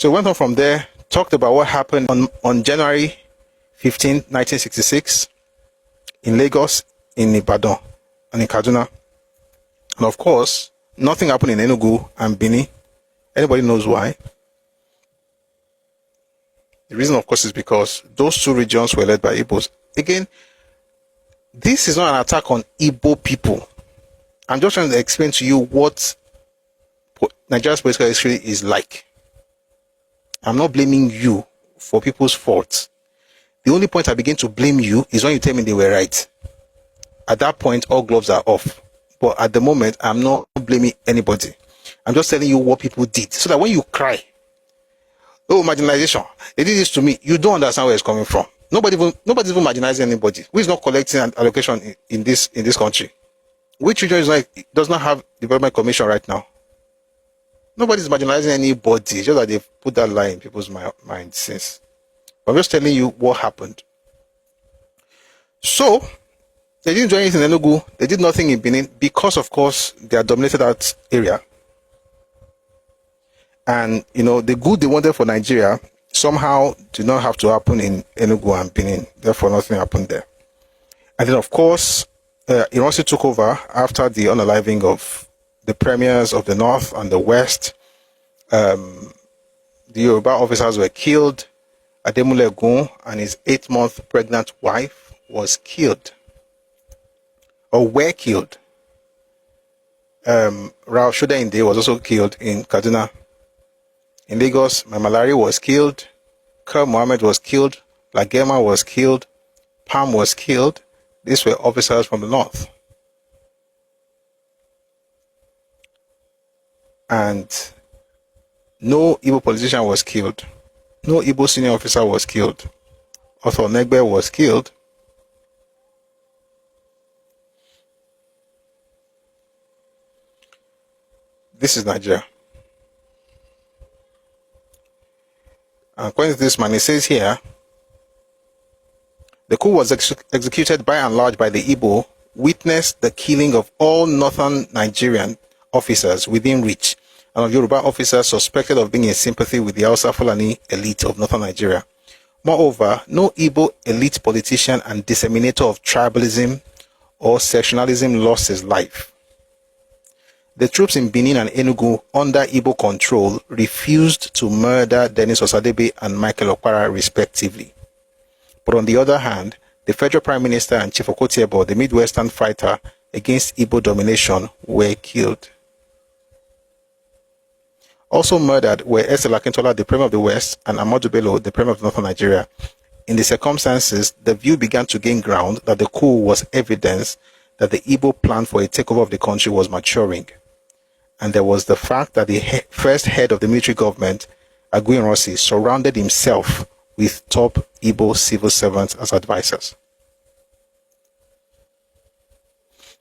So we went on from there, talked about what happened on January 15, 1966 in Lagos, in Ibadan, and in Kaduna. And of course, nothing happened in Enugu and Benin. Anybody knows why? The reason, of course, is because those two regions were led by Igbos. Again, this is not an attack on Igbo people. I'm just trying to explain to you what Nigeria's political history is like. I'm not blaming you for people's faults. The only point I begin to blame you is when you tell me they were right. At that point, all gloves are off. But at the moment, I'm not blaming anybody. I'm just telling you what people did. So that when you cry, oh, marginalization, they did this to me, you don't understand where it's coming from. Nobody's even marginalizing anybody. Who is not collecting an allocation in this country? Which region does not have development commission right now? Nobody's marginalizing anybody. Just that they've put that lie in people's minds since. But I'm just telling you what happened. So, they didn't do anything in Enugu. They did nothing in Benin because, of course, they had dominated that area. And, the good they wanted for Nigeria somehow did not have to happen in Enugu and Benin. Therefore, nothing happened there. And then, of course, Iransi took over after the unaliving of the premiers of the North and the West. The Yoruba officers were killed. Ademule Gun and his 8-month pregnant wife was killed. Or were killed. Rao Shodainde was also killed in Kaduna. In Lagos, Mamalari was killed. Kerr Mohammed was killed. Lagema was killed. Pam was killed. These were officers from the North. And no Igbo politician was killed. No Igbo senior officer was killed. Author Negbe was killed. This is Nigeria. And according to this man, it says here, the coup was executed by and large by the Igbo, witnessed the killing of all northern Nigerian officers within reach, and of Yoruba officers suspected of being in sympathy with the Hausa Fulani elite of northern Nigeria. Moreover, no Igbo elite politician and disseminator of tribalism or sectionalism lost his life. The troops in Benin and Enugu under Igbo control refused to murder Dennis Osadebe and Michael Okpara respectively. But on the other hand, the Federal Prime Minister and Chief Okotiebo, the Midwestern fighter against Igbo domination, were killed. Also murdered were Esther Akintola, the Premier of the West, and Amadu Bello, the Premier of Northern Nigeria. In the circumstances, the view began to gain ground that the coup was evidence that the Igbo plan for a takeover of the country was maturing. And there was the fact that the first head of the military government, Aguiyi-Ironsi, surrounded himself with top Igbo civil servants as advisors.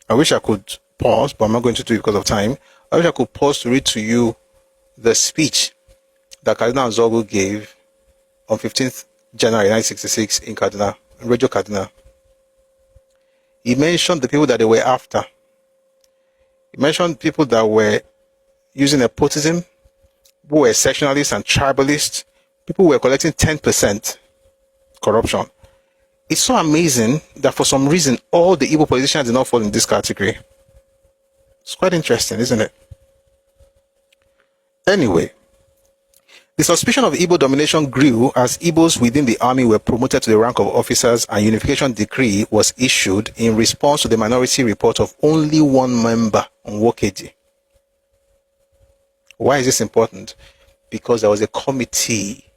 I wish I could pause, but I'm not going to do it because of time. I wish I could pause to read to you the speech that Cardinal Zogu gave on 15th January 1966 in Kaduna, in Radio Kaduna. He mentioned the people that they were after. He mentioned people that were using nepotism, who were sectionalists and tribalists, people who were collecting 10% corruption. It's so amazing that for some reason, all the Igbo politicians did not fall in this category. It's quite interesting, isn't it? Anyway, the suspicion of Igbo domination grew as Igbos within the army were promoted to the rank of officers, and unification decree was issued in response to the minority report of only one member on Wokeji. Why is this important? Because there was a committee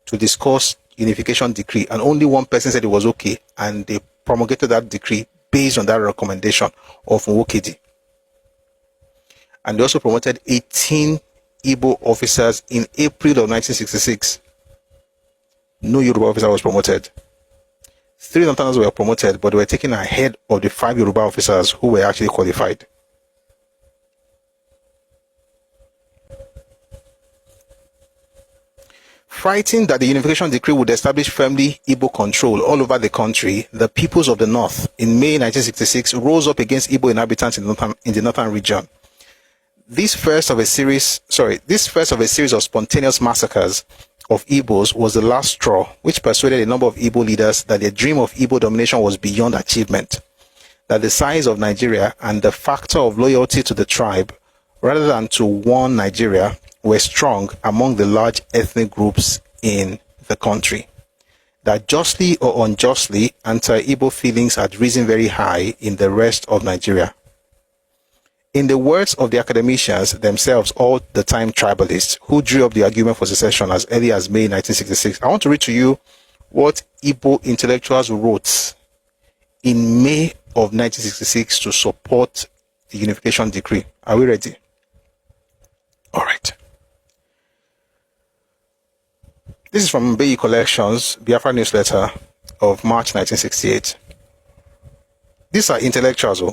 to discuss unification decree, and only one person said it was okay, and they promulgated that decree based on that recommendation of Wokeji. And they also promoted 18 Igbo officers in April of 1966. No Yoruba officer was promoted. 3 Northerners were promoted, but they were taken ahead of the 5 Yoruba officers who were actually qualified. Frightened that the unification decree would establish firmly Igbo control all over the country, the peoples of the North in May 1966 rose up against Igbo inhabitants in the northern region. This first of a series of spontaneous massacres of Igbos was the last straw, which persuaded a number of Igbo leaders that their dream of Igbo domination was beyond achievement, that the size of Nigeria and the factor of loyalty to the tribe, rather than to one Nigeria, were strong among the large ethnic groups in the country, that justly or unjustly, anti-Igbo feelings had risen very high in the rest of Nigeria. In the words of the academicians themselves, all the time tribalists, who drew up the argument for secession as early as May 1966, I want to read to you what Igbo intellectuals wrote in May of 1966 to support the unification decree. Are we ready? All right. This is from Mbeyi Collections, Biafra newsletter of March 1968. These are intellectuals.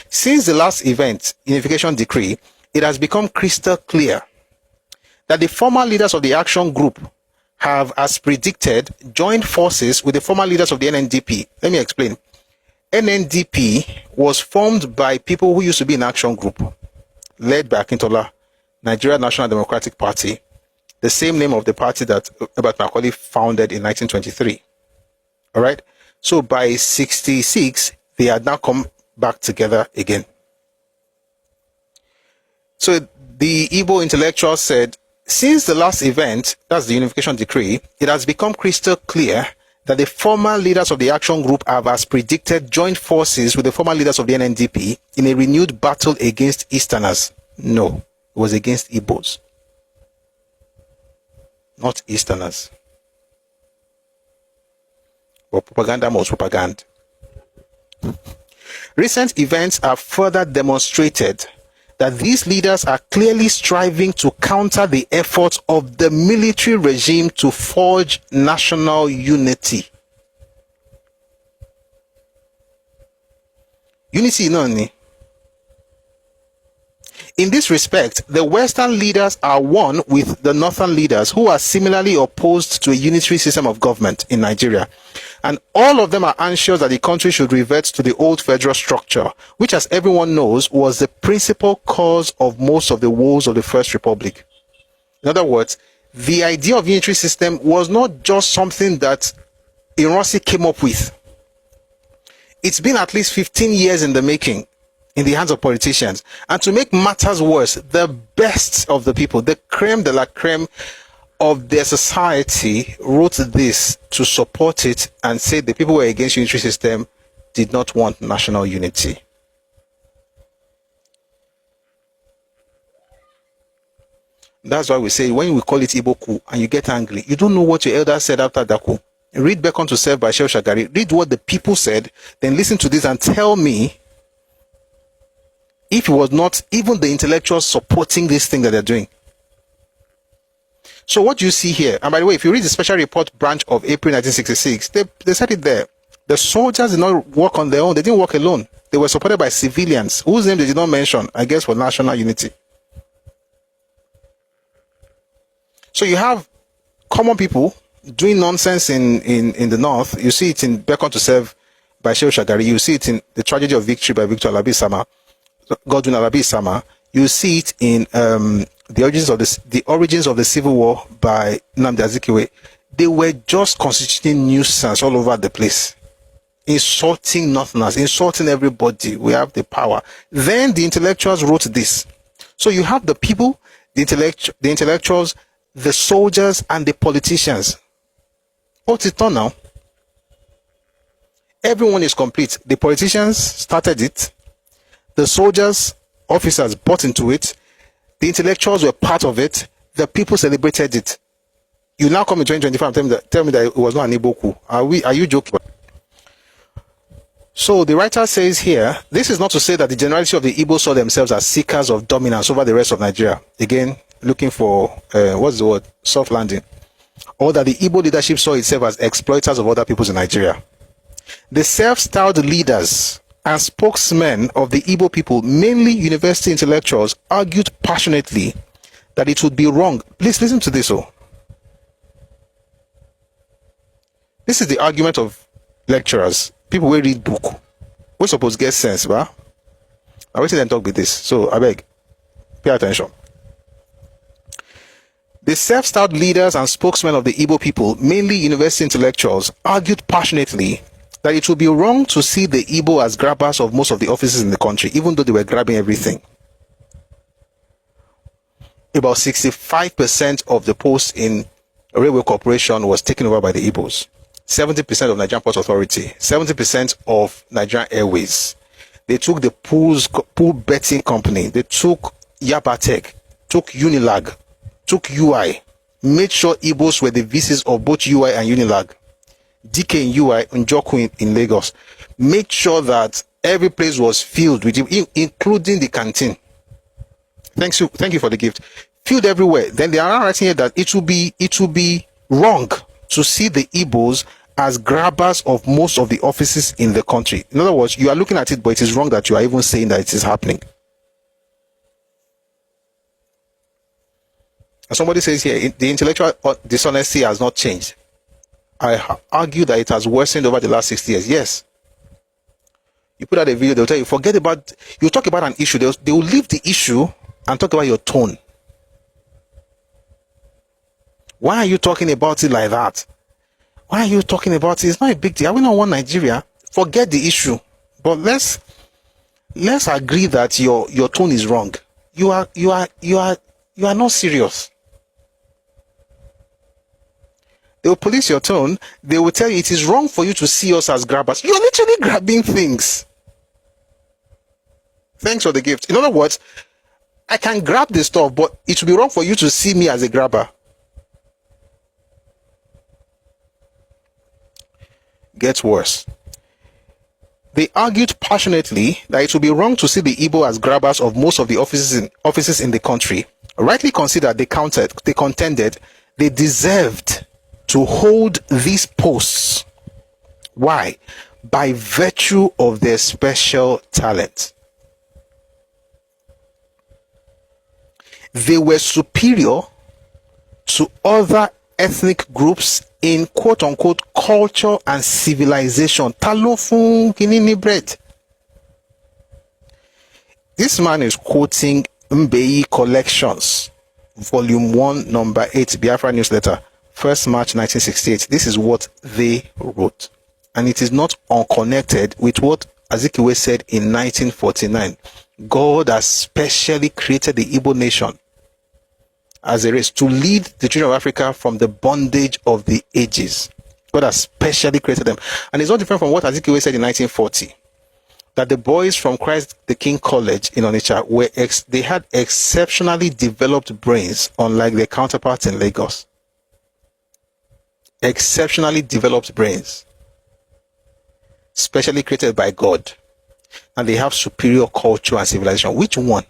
Since the last event, unification decree, it has become crystal clear that the former leaders of the action group have, as predicted, joined forces with the former leaders of the NNDP. Let me explain. NNDP was formed by people who used to be in action group, led by Akintola, Nigeria National Democratic Party, the same name of the party that Herbert Macaulay founded in 1923. All right. So by 66, they had now come back together again. So the Igbo intellectual said, since the last event, that's the unification decree, it has become crystal clear that the former leaders of the action group have, as predicted, joined forces with the former leaders of the NNDP in a renewed battle against Easterners. No, it was against Igbos, not Easterners. But propaganda was propaganda. Recent events have further demonstrated that these leaders are clearly striving to counter the efforts of the military regime to forge national unity. Unity, no. In this respect, the Western leaders are one with the Northern leaders, who are similarly opposed to a unitary system of government in Nigeria. And all of them are anxious that the country should revert to the old federal structure, which, as everyone knows, was the principal cause of most of the woes of the First Republic. In other words, the idea of unitary system was not just something that Ironsi came up with. It's been at least 15 years in the making, in the hands of politicians. And to make matters worse, the best of the people, the creme de la creme of their society, wrote this to support it and said the people who were against unitary system did not want national unity. That's why we say when we call it Igbo coup and you get angry, you don't know what your elders said after that coup. Read Beckon to Serve by Shehu Shagari. Read what the people said, then listen to this and tell me if it was not even the intellectuals supporting this thing that they're doing. So what you see here, and by the way, if you read the special report branch of April 1966, they said it there. The soldiers did not work on their own. They didn't work alone. They were supported by civilians, whose name they did not mention, I guess, for national unity. So you have common people doing nonsense in the north. You see it in Beckon to Serve by Shehu Shagari. You see it in The Tragedy of Victory by Victor Alabi Sama, Godwin Alabi Sama. You see it in the origins of the Civil War by Nnamdi Azikiwe. They were just constituting nuisance all over the place, insulting Northerners, insulting everybody. We have the power. Then the intellectuals wrote this. So you have the people, the intellectuals, the soldiers, and the politicians. What's it on now? Everyone is complete. The politicians started it. The soldiers, officers bought into it. The intellectuals were part of it. The people celebrated it. You now come in 2025 and tell me that it was not an Igbo coup. Are you joking? So the writer says here, this is not to say that the generality of the Igbo saw themselves as seekers of dominance over the rest of Nigeria. Again, looking for, what's the word? Soft landing. Or that the Igbo leadership saw itself as exploiters of other peoples in Nigeria. The self-styled leaders and spokesmen of the Igbo people, mainly university intellectuals, argued passionately that it would be wrong. Please listen to this. This is the argument of lecturers, people who read book. We suppose get sense, ba? I wait till them talk with this. So I beg. Pay attention. The self-styled leaders and spokesmen of the Igbo people, mainly university intellectuals, argued passionately that it would be wrong to see the Igbo as grabbers of most of the offices in the country, even though they were grabbing everything. About 65% of the posts in Railway Corporation was taken over by the Igbos. 70% of Nigerian Port Authority, 70% of Nigerian Airways. They took the pool betting company. They took Yabatech, took Unilag, took UI, made sure Igbos were the VCs of both UI and Unilag. DK in UI, Njoku in Lagos. Made sure that every place was filled with it, including the canteen. Thank you for the gift. Filled everywhere. Then they are writing here that it will be wrong to see the Igbos as grabbers of most of the offices in the country. In other words, you are looking at it, but it is wrong that you are even saying that it is happening. And somebody says here, the intellectual dishonesty has not changed. I argue that it has worsened over the last 60 years. Yes. You put out a video, they'll tell you, forget about, you talk about an issue, they will leave the issue and talk about your tone. Why are you talking about it like that? Why are you talking about it? It's not a big deal. Are we not one Nigeria? Forget the issue. But let's agree that your tone is wrong. You are not serious. They will police your tone. They will tell you it is wrong for you to see us as grabbers. You're literally grabbing things. Thanks for the gift. In other words, I can grab the stuff, but it would be wrong for you to see me as a grabber. Gets worse. They argued passionately that it would be wrong to see the Igbo as grabbers of most of the offices in the country. Rightly considered, they contended they deserved to hold these posts. Why? By virtue of their special talent. They were superior to other ethnic groups in quote-unquote culture and civilization. Talofun kinini bread. This man is quoting Mbeyi Collections, Volume 1, Number 8, Biafra Newsletter, 1st March 1968. This is what they wrote. And it is not unconnected with what Azikiwe said in 1949. God has specially created the Igbo nation as a race to lead the children of Africa from the bondage of the ages. God has specially created them. And it's not different from what Azikiwe said in 1940. That the boys from Christ the King College in Onitsha they had exceptionally developed brains, unlike their counterparts in Lagos. Exceptionally developed brains, specially created by God, and they have superior culture and civilization. Which one?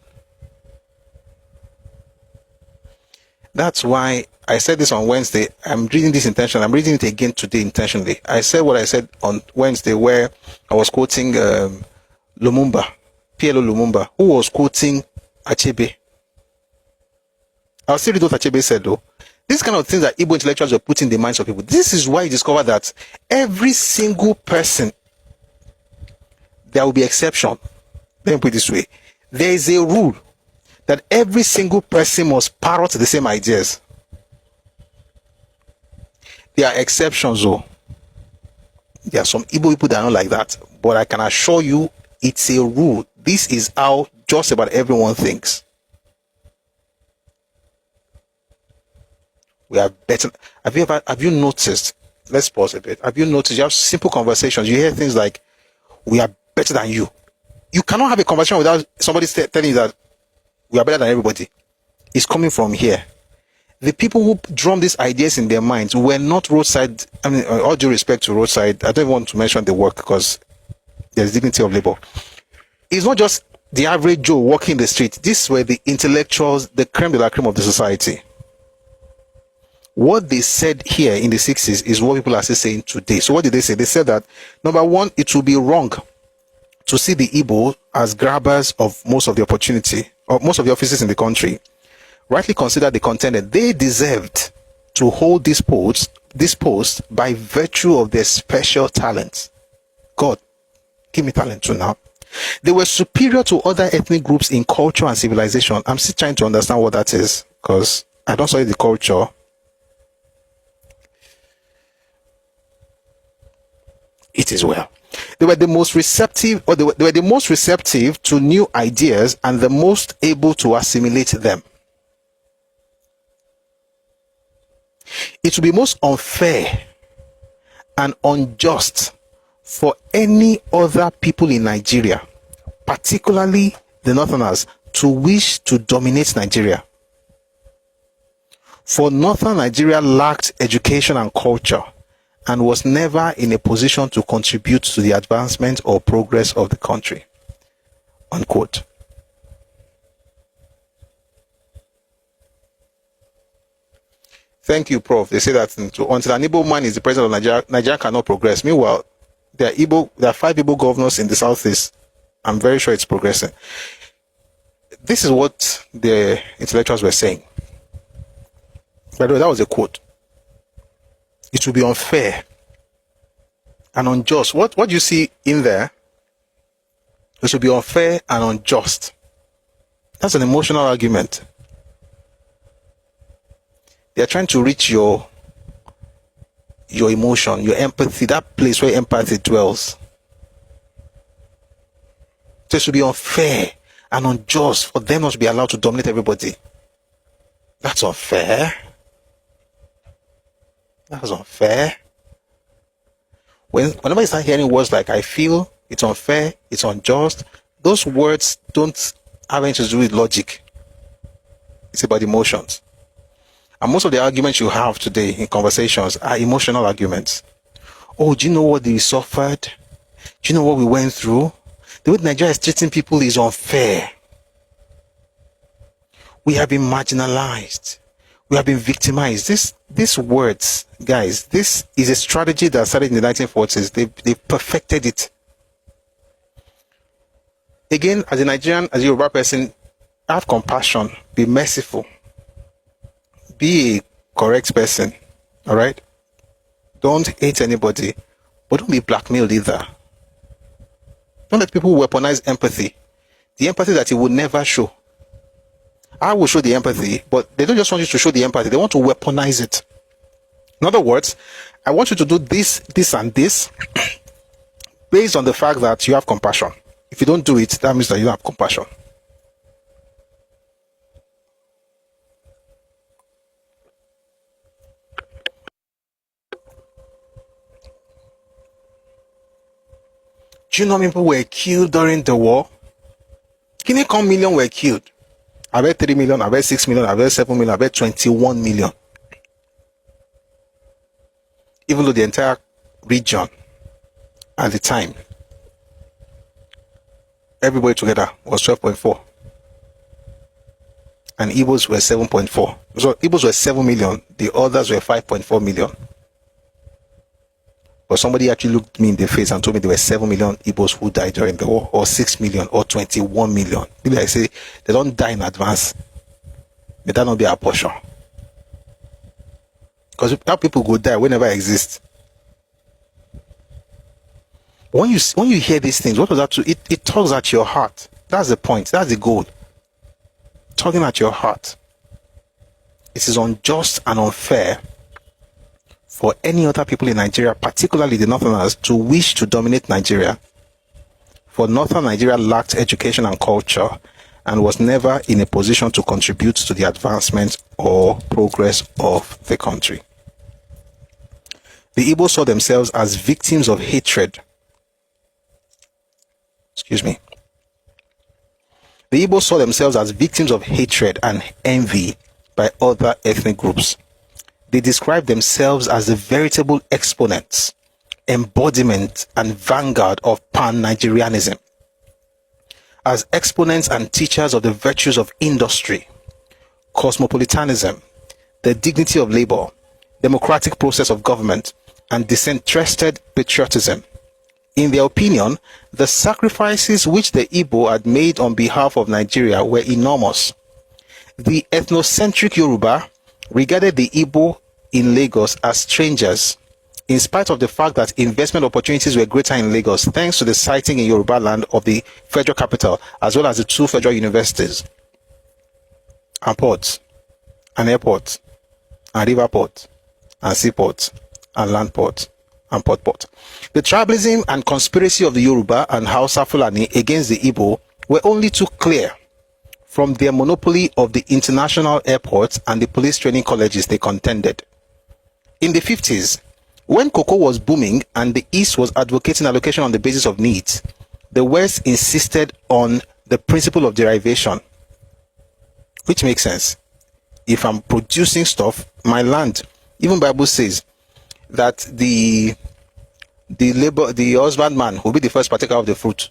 That's why I said this on Wednesday. I'm reading this intentionally. I'm reading it again today intentionally. I said what I said on Wednesday, where I was quoting Lumumba, PLO Lumumba, who was quoting Achebe. I'll still read what Achebe said though. These kind of things that Igbo intellectuals were putting in the minds of people. This is why you discover that every single person, there will be exception. Let me put it this way. There is a rule that every single person must parrot the same ideas. There are exceptions though. There are some Igbo people that are not like that. But I can assure you, it's a rule. This is how just about everyone thinks. We are better. Have you noticed? Let's pause a bit. Have you noticed? You have simple conversations. You hear things like, we are better than you. You cannot have a conversation without somebody telling you that we are better than everybody. It's coming from here. The people who drum these ideas in their minds were not roadside. I mean, all due respect to roadside, I don't want to mention the work because there's dignity of labor. It's not just the average Joe walking the street. These were the intellectuals, the creme de la creme of the society. What they said here in the 60s is what people are still saying today. So what did they say? They said that, number one, it will be wrong to see the Igbo as grabbers of most of the opportunity, or most of the offices in the country. Rightly considered, they contended they deserved to hold this post by virtue of their special talents. God, give me talent too now. They were superior to other ethnic groups in culture and civilization. I'm still trying to understand what that is, because I don't study the culture. It is well. They were the most receptive, or they were the most receptive to new ideas and the most able to assimilate them. It would be most unfair and unjust for any other people in Nigeria, particularly the Northerners, to wish to dominate Nigeria. For Northern Nigeria lacked education and culture and was never in a position to contribute to the advancement or progress of the country. Unquote. Thank you, Prof. They say that until an Igbo man is the president of Nigeria, Nigeria cannot progress. Meanwhile, there are 5 Igbo governors in the southeast. I'm very sure it's progressing. This is what the intellectuals were saying. By the way, that was a quote. It will be unfair and unjust. What you see in there? It will be unfair and unjust. That's an emotional argument. They are trying to reach your emotion, your empathy, that place where empathy dwells. So it should be unfair and unjust for them not to be allowed to dominate everybody. That's unfair. That's unfair. Whenever you start hearing words like I feel, it's unfair, it's unjust, those words don't have anything to do with logic. It's about emotions. And most of the arguments you have today in conversations are emotional arguments. Oh, do you know what they suffered? Do you know what we went through? The way Nigeria is treating people is unfair. We have been marginalized. We have been victimized. These words, guys, this is a strategy that started in the 1940s. They perfected it. Again, as a Nigerian, as a Yoruba person, have compassion, be merciful, be a correct person, all right? Don't hate anybody, but don't be blackmailed either. Don't let people weaponize empathy, the empathy that you would never show. I will show the empathy, but they don't just want you to show the empathy, they want to weaponize it. In other words, I want you to do this, this, and this based on the fact that you have compassion. If you don't do it, that means that you don't have compassion. Do you know how many people were killed during the war? Can you count million were killed? I bet 3 million, I bet 6 million, I bet 7 million, I bet 21 million. Even though the entire region at the time, everybody together was 12.4. And Igbos were 7.4. So Igbos were 7 million, the others were 5.4 million. But somebody actually looked me in the face and told me there were 7 million Igbos who died during the war, or 6 million, or 21 million. Maybe I say they don't die in advance. May that not be our portion? Because how people go die whenever exist. When you hear these things, what was that to? It tugs at your heart. That's the point. That's the goal. Tugging at your heart. It is unjust and unfair for any other people in Nigeria, particularly the Northerners, to wish to dominate Nigeria. For Northern Nigeria lacked education and culture and was never in a position to contribute to the advancement or progress of the country. The Igbos saw themselves as victims of hatred. The Igbos saw themselves as victims of hatred and envy by other ethnic groups. They described themselves as the veritable exponents, embodiment, and vanguard of pan-Nigerianism. As exponents and teachers of the virtues of industry, cosmopolitanism, the dignity of labor, democratic process of government, and disinterested patriotism. In their opinion, the sacrifices which the Igbo had made on behalf of Nigeria were enormous. The ethnocentric Yoruba regarded the Igbo in Lagos as strangers in spite of the fact that investment opportunities were greater in Lagos, thanks to the siting in Yoruba land of the federal capital, as well as the 2 federal universities, and ports, and airports, and river ports, and seaports, and land ports, and port. The tribalism and conspiracy of the Yoruba and Hausa Fulani against the Igbo were only too clear from their monopoly of the international airports and the police training colleges they contended. In the 50s, when cocoa was booming and the East was advocating allocation on the basis of needs, the West insisted on the principle of derivation, which makes sense. If I'm producing stuff, my land, even Bible says that the husbandman will be the first partaker of the fruit.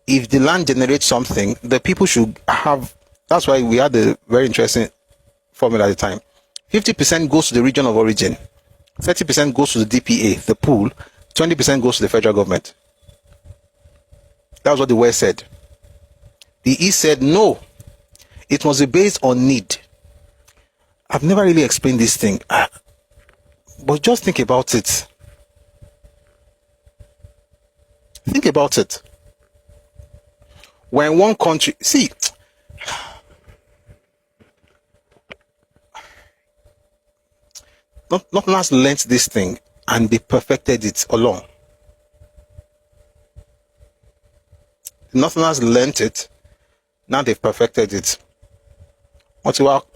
If the land generates something, the people should have. That's why we had a very interesting formula at the time. 50% goes to the region of origin, 30% goes to the DPA, the pool, 20% goes to the federal government. That was what the West said. The East said no, it must be based on need. I've never really explained this thing, but just think about it. Think about it. When one country, see, nothing has learnt this thing and they perfected it alone. Nothing has learnt it, now they've perfected it. Tinubu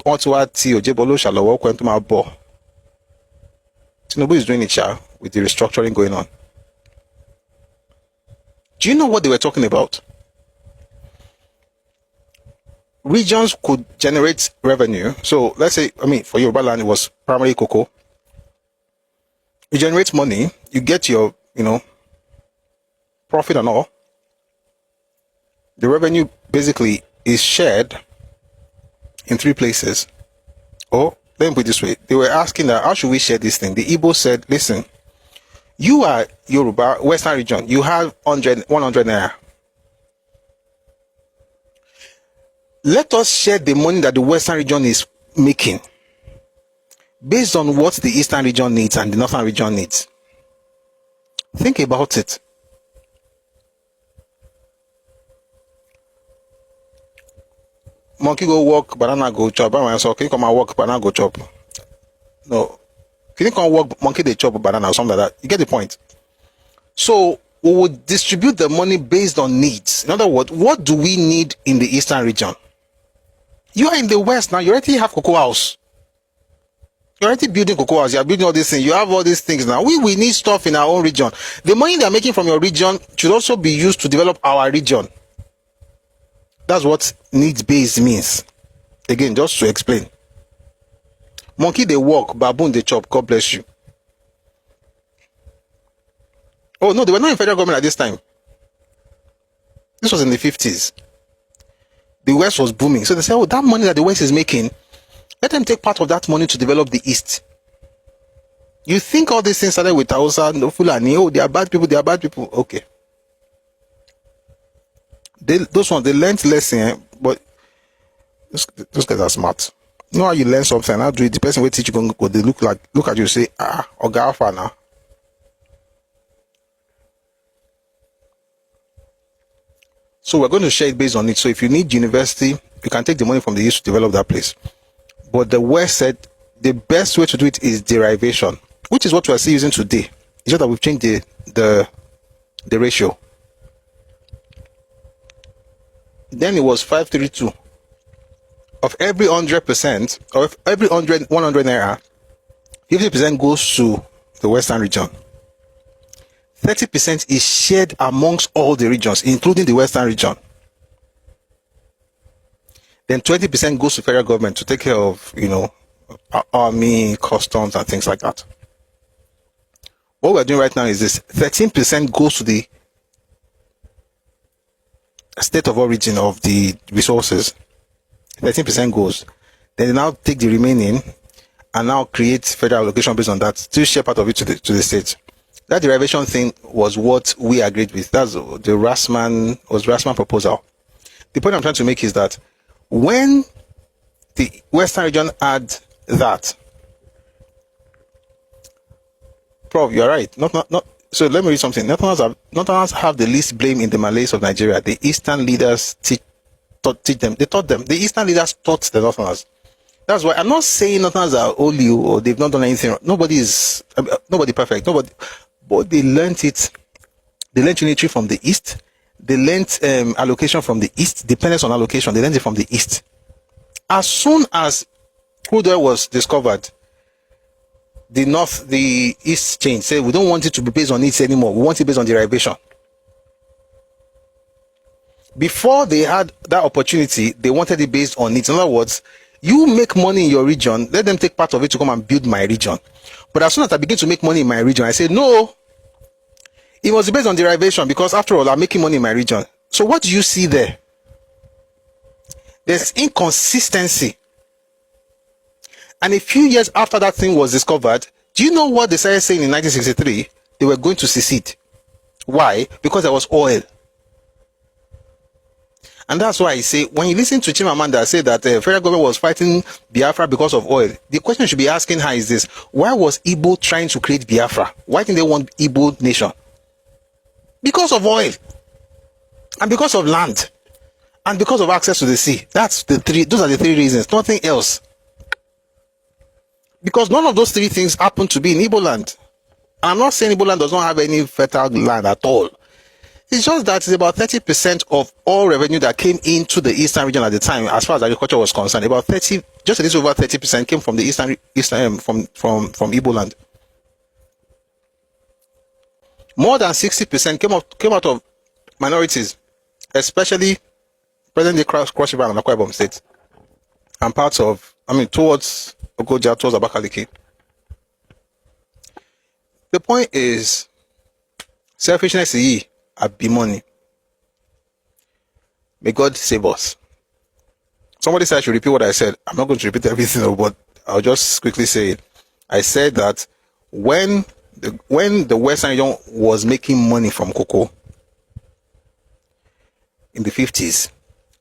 is doing it with the restructuring going on. Do you know what they were talking about? Regions could generate revenue. So let's say, for Yoruba land, it was primarily cocoa. You generate money, you get your, profit and all. The revenue basically is shared in 3 places. Or, let me put it this way. They were asking that, how should we share this thing? The Igbo said, listen, you are Yoruba, Western region. You have 100 naira. Let us share the money that the Western region is making based on what the Eastern region needs and the Northern region needs. Think about it. Monkey go walk, banana go chop. So can you come and walk, banana go chop? No. Can you come walk, monkey they chop banana or something like that? You get the point. So we would distribute the money based on needs. In other words, what do we need in the Eastern region? You are in the West now. You already have cocoa house. You're already building cocoa house. You're building all these things. You have all these things now. We need stuff in our own region. The money they're making from your region should also be used to develop our region. That's what needs-based means. Again, just to explain. Monkey they walk, baboon they chop. God bless you. Oh no, they were not in federal government at this time. This was in the 50s. The West was booming. So they said, that money that the West is making, let them take part of that money to develop the East. You think all these things started with Hausa, Fulani, they are bad people. Okay. Those ones, they learned lesson, but those guys are smart. You know how you learn something, how do it? The person will teach you, they look at you, say, Oga now. So we're going to share it based on it. So if you need university, you can take the money from the East to develop that place. But the West said the best way to do it is derivation, which is what we are still using today. It's just that we've changed the ratio. Then it was 532. Of every 100%, or if every 100 naira, 50% goes to the Western region. 30% is shared amongst all the regions, including the Western region. Then 20% goes to federal government to take care of, army, customs, and things like that. What we're doing right now is this: 13% goes to the state of origin of the resources. 13% goes. Then they now take the remaining and now create federal allocation based on that. Still share part of it to the state. That derivation thing was what we agreed with. That's the Rassman proposal. The point I'm trying to make is that when the Western region had that, Prof, you're right. Not. So let me read something. Northerners have the least blame in the malaise of Nigeria. The Eastern leaders teach them. They taught them. The Eastern leaders taught the Northerners. That's why I'm not saying Northerners are only or they've not done anything wrong. Nobody perfect. Nobody, but they learned it. They learned unitary from the East. They learned allocation from the East. Dependence on allocation. They learned it from the East. As soon as crude oil was discovered, the East changed. Said we don't want it to be based on it anymore. We want it based on derivation. Before they had that opportunity, they wanted it based on it. In other words, you make money in your region, let them take part of it to come and build my region. But as soon as I begin to make money in my region, I say, no, it was based on derivation because after all, I'm making money in my region. So what do you see there? There's inconsistency. And a few years after that thing was discovered, do you know what they started saying in 1963? They were going to secede. Why? Because there was oil. And that's why I say, when you listen to Chimamanda say that the federal government was fighting Biafra because of oil, the question you should be asking her is this: why was Igbo trying to create Biafra? Why didn't they want Igbo nation? Because of oil, and because of land, and because of access to the sea. Those are the three reasons, nothing else. Because none of those three things happen to be in Igbo land. I'm not saying Igbo land does not have any fertile land at all. It's just that it's about 30% of all revenue that came into the eastern region at the time, as far as agriculture was concerned. About 30, just a little over 30% came from the eastern from Igbo land. More than 60% came out of minorities, especially present-day Cross River and Akwa Ibom State, and parts of, towards Ogoja, towards Abakaliki. The point is, selfishness is be money. May God save us. Somebody said I should repeat what I said. I'm not going to repeat everything, but I'll just quickly say it. I said that when the Western region was making money from cocoa in the 50s,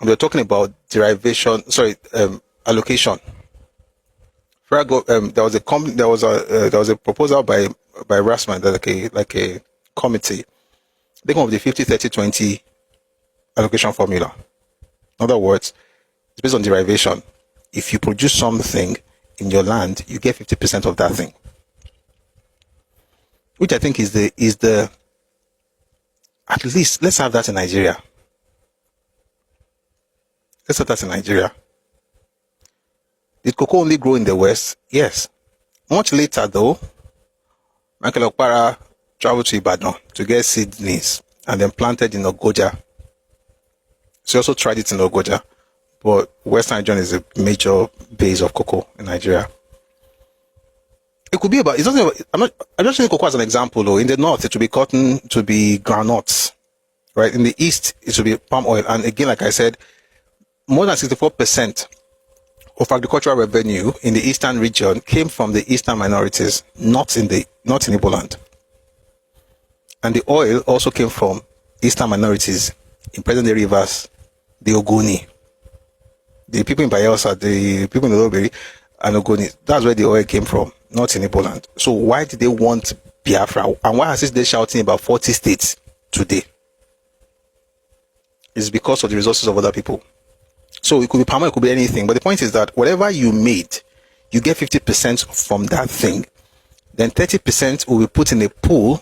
and we're talking about allocation. There was a proposal by Rasman that like a committee. They come up with the 50-30-20 allocation formula. In other words, it's based on derivation. If you produce something in your land, you get 50% of that thing. Which I think is the at least let's have that in Nigeria. Let's have that in Nigeria. Did cocoa only grow in the West? Yes. Much later though, Michael Okpara traveled to Ibadan to get seedlings and then planted in Ogoja. So he also tried it in Ogoja, but Western region is a major base of cocoa in Nigeria. It could be about, it's not, I'm just using cocoa as an example though. In the north, it will be cotton, to be groundnuts, right? In the east, it will be palm oil. And again, like I said, more than 64% of agricultural revenue in the eastern region came from the eastern minorities, not in Igbo land. And the oil also came from eastern minorities in present-day Rivers, the Ogoni, the people in Bayelsa, the people in Oloberi, and Ogoni. That's where the oil came from, not in Igbo land. So why did they want Biafra? And why is they shouting about 40 states today? It's because of the resources of other people. So it could be palm oil, it could be anything. But the point is that whatever you made, you get 50% from that thing. Then 30% will be put in a pool,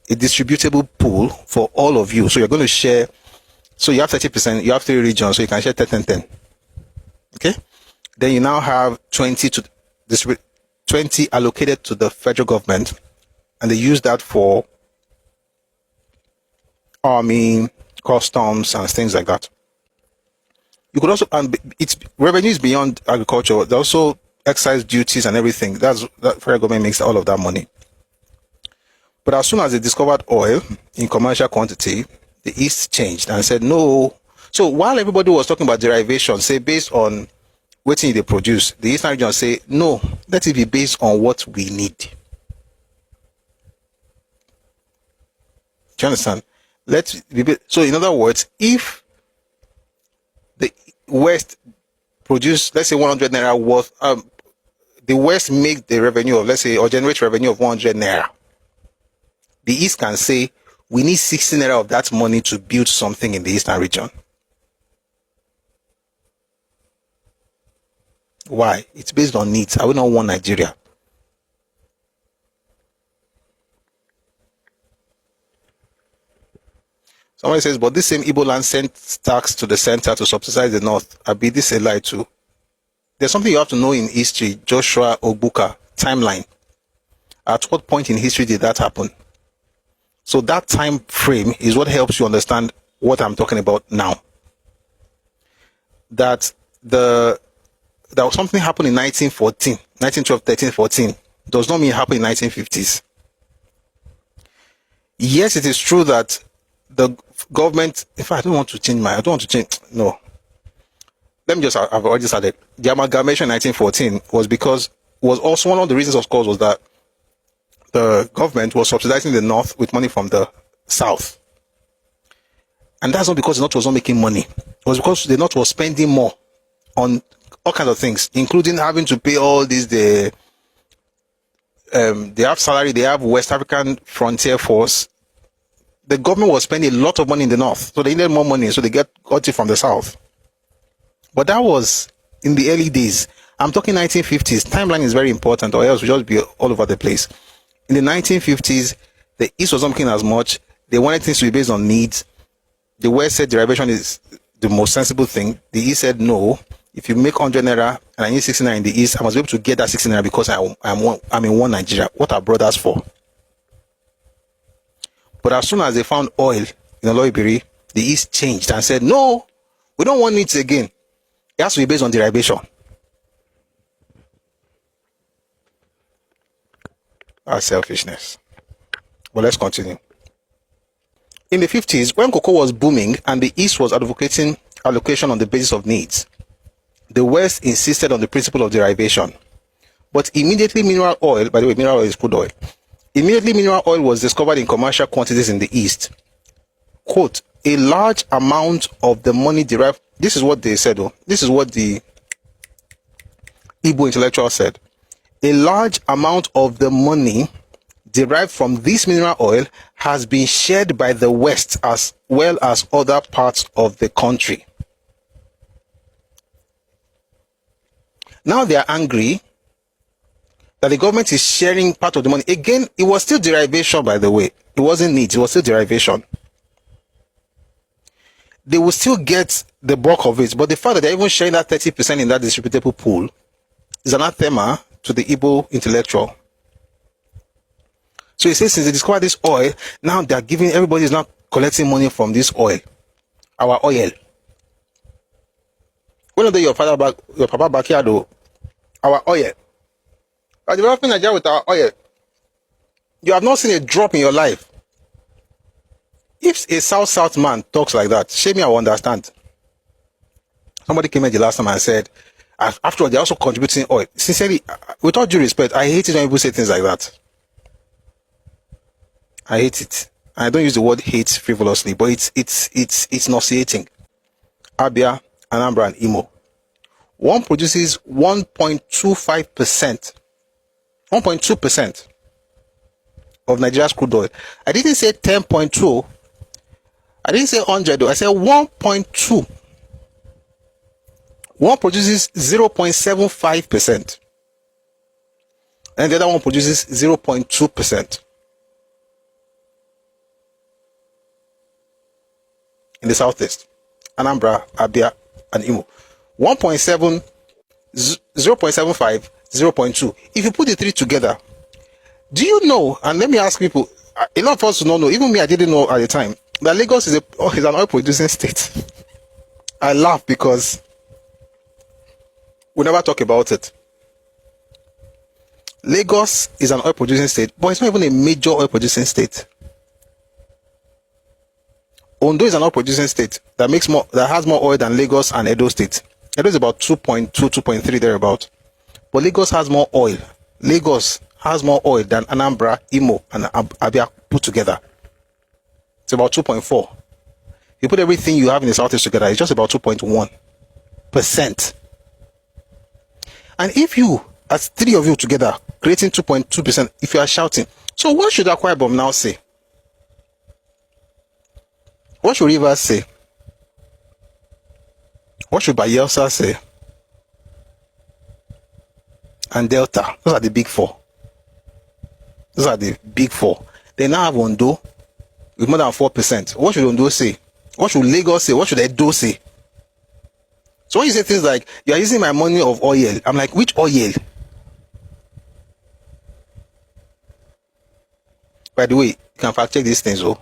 a distributable pool for all of you. So you're going to share. So you have 30%, you have 3 regions, so you can share 10. Okay? Then you now have 20 allocated to the federal government, and they use that for army, customs, and things like that. You could also, and its revenue is beyond agriculture. There's also excise duties and everything. That federal government makes all of that money. But as soon as they discovered oil in commercial quantity, the East changed and said no. So while everybody was talking about derivation, say based on what they produce, the Eastern region say no, let it be based on what we need. Do you understand? So in other words, if the West produce, let's say 100 naira worth, the West make the revenue of, let's say, or generate revenue of 100 naira. the East can say, we need 60 naira of that money to build something in the Eastern region. Why? It's based on needs. I will not want Nigeria. Somebody says, but this same Igbo land sent tax to the center to subsidize the north. I be this a lie too. There's something you have to know in history, Joshua Ogbuka, timeline. At what point in history did that happen? So that time frame is what helps you understand what I'm talking about now. That was something happened in 1914, 1912, 13, 14. Does not mean it happened in 1950s. Yes, it is true that the government, in fact, I don't want to change. No. Let me just, I've already started. The amalgamation in 1914 was also one of the reasons, of course, was that the government was subsidizing the North with money from the South. And that's not because the North was not making money. It was because the North was spending more on all kinds of things, including having to pay all these, they have salary, they have West African Frontier Force. The government was spending a lot of money in the North, so they needed more money, so they got it from the South. But that was in the early days. I'm talking 1950s. Timeline is very important, or else we'll just be all over the place. In the 1950s, the East was not making as much. They wanted things to be based on needs. The West said derivation is the most sensible thing. The East said no. If you make 100 naira and I need 60 naira in the East, I must be able to get that 60 naira because I'm in one Nigeria. What are brothers for? But as soon as they found oil in Oloibiri, the East changed and said, no, we don't want needs again. It has to be based on derivation. That's selfishness. But let's continue. In the 50s, when cocoa was booming and the East was advocating allocation on the basis of needs, the West insisted on the principle of derivation. But immediately mineral oil, by the way, mineral oil is crude oil. Immediately mineral oil was discovered in commercial quantities in the East. Quote, a large amount of the money derived, this is what they said, this is what the Igbo intellectual said. A large amount of the money derived from this mineral oil has been shared by the West as well as other parts of the country. Now they are angry that the government is sharing part of the money. Again, it was still derivation, by the way. It wasn't needs, it was still derivation. They will still get the bulk of it, but the fact that they're even sharing that 30% in that distributable pool is anathema to the Igbo intellectual. So he says, since they discovered this oil, now they're giving, everybody is now collecting money from this oil, our oil. When your papa backyard, our oil. By developing Nigeria with our oil, you have not seen a drop in your life. If a South man talks like that, shame me, I will understand. Somebody came in the last time and said, after all, they're also contributing oil. Sincerely, with all due respect, I hate it when people say things like that. I hate it. I don't use the word hate frivolously, but it's nauseating. Abia, Anambra, and Imo. One produces 1.25%. 1.2% of Nigeria's crude oil. I didn't say 10.2. I didn't say 100. I said 1.2. One produces 0.75%. And the other one produces 0.2%. In the southeast, Anambra, Abia, and Imo. 1.7, 0.75, 0.2. If you put the three together, do you know, and let me ask people, a lot of us do not know, even me, I didn't know at the time, that Lagos is an oil producing state. I laugh because we never talk about it. Lagos is an oil producing state, but it's not even a major oil producing state. Ondo is an oil producing state that has more oil than Lagos and Edo State. Edo is about 2.2, 2.3 thereabout. But Lagos has more oil. Lagos has more oil than Anambra, Imo, and Abia put together. It's about 2.4. You put everything you have in the southeast together, it's just about 2.1%. And if you, as three of you together, creating 2.2%, if you are shouting, so what should Akwa Ibom now say? What should Rivers say? What should Bayelsa say? And Delta. Those are the big four. Those are the big four. They now have Ondo with more than 4%. What should Ondo say? What should Lagos say? What should Edo say? So when you say things like, you are using my money of oil, I'm like, which oil? By the way, you can fact check these things, oh.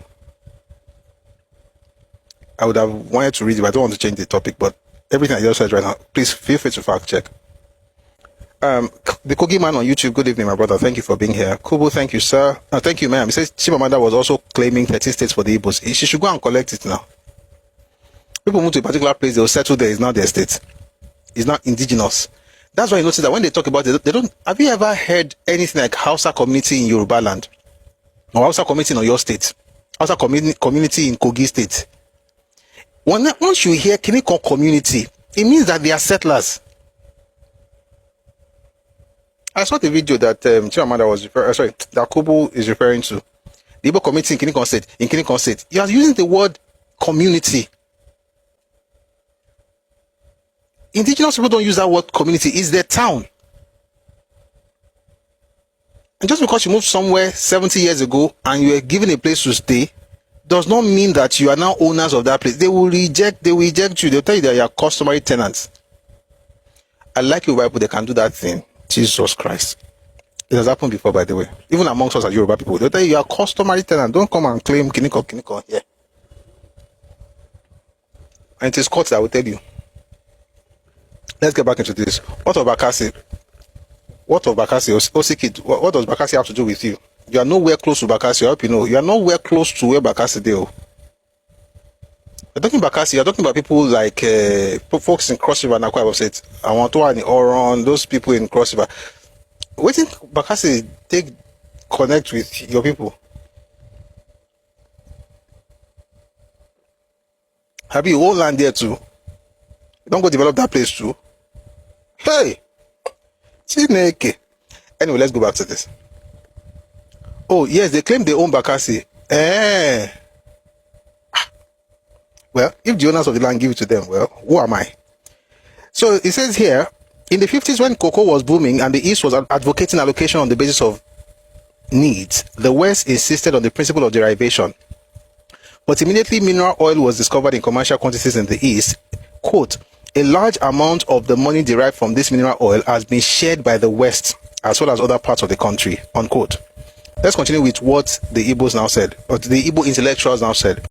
I would have wanted to read it, but I don't want to change the topic. But everything I just said right now, please feel free to fact check. The Kogi Man on YouTube, good evening, my brother. Thank you for being here. Kubo, thank you, sir. Thank you, ma'am. He says Chimamanda was also claiming 30 states for the Igbos. She should go and collect it now. People move to a particular place, they will settle there. It's not their state. It's not indigenous. That's why you notice that when they talk about it, they don't. Have you ever heard anything like Hausa community in Yoruba land? Or Hausa community in your state? Hausa community in Kogi state? Once you hear Kiniko community, it means that they are settlers. I saw the video that Chimamanda was that Kubu is referring to. The Igbo community in Kiniko state. You are using the word community. Indigenous people don't use that word community. It's their town. And just because you moved somewhere 70 years ago and you were given a place to stay, does not mean that you are now owners of that place. They will reject you. They'll tell you that you are customary tenants. I like Yoruba people, they can do that thing. Jesus Christ. It has happened before, by the way. Even amongst us as Yoruba people, they'll tell you are customary tenant. Don't come and claim Kiniko here. And it is court that will tell you. Let's get back into this. What of Bakassi? Osikid, what does Bakassi have to do with you? You are nowhere close to Bakassi. I hope you know. You are nowhere close to where Bakassi deal. You're talking Bakassi, you're talking about people like folks in Cross River and Akwa Ibom. I want to and Oron, those people in Cross River. What think Bakassi connect with your people? Have you all land there too? You don't go develop that place too? Hey! Chineke. Anyway, let's go back to this. Oh, yes, they claim they own Bakassi. Well, if the owners of the land give it to them, well, who am I? So it says here, in the 50s when cocoa was booming and the East was advocating allocation on the basis of needs, the West insisted on the principle of derivation. But immediately mineral oil was discovered in commercial quantities in the East, quote, a large amount of the money derived from this mineral oil has been shared by the West as well as other parts of the country, unquote. Let's continue with what the Igbos now said, or the Igbo intellectuals now said.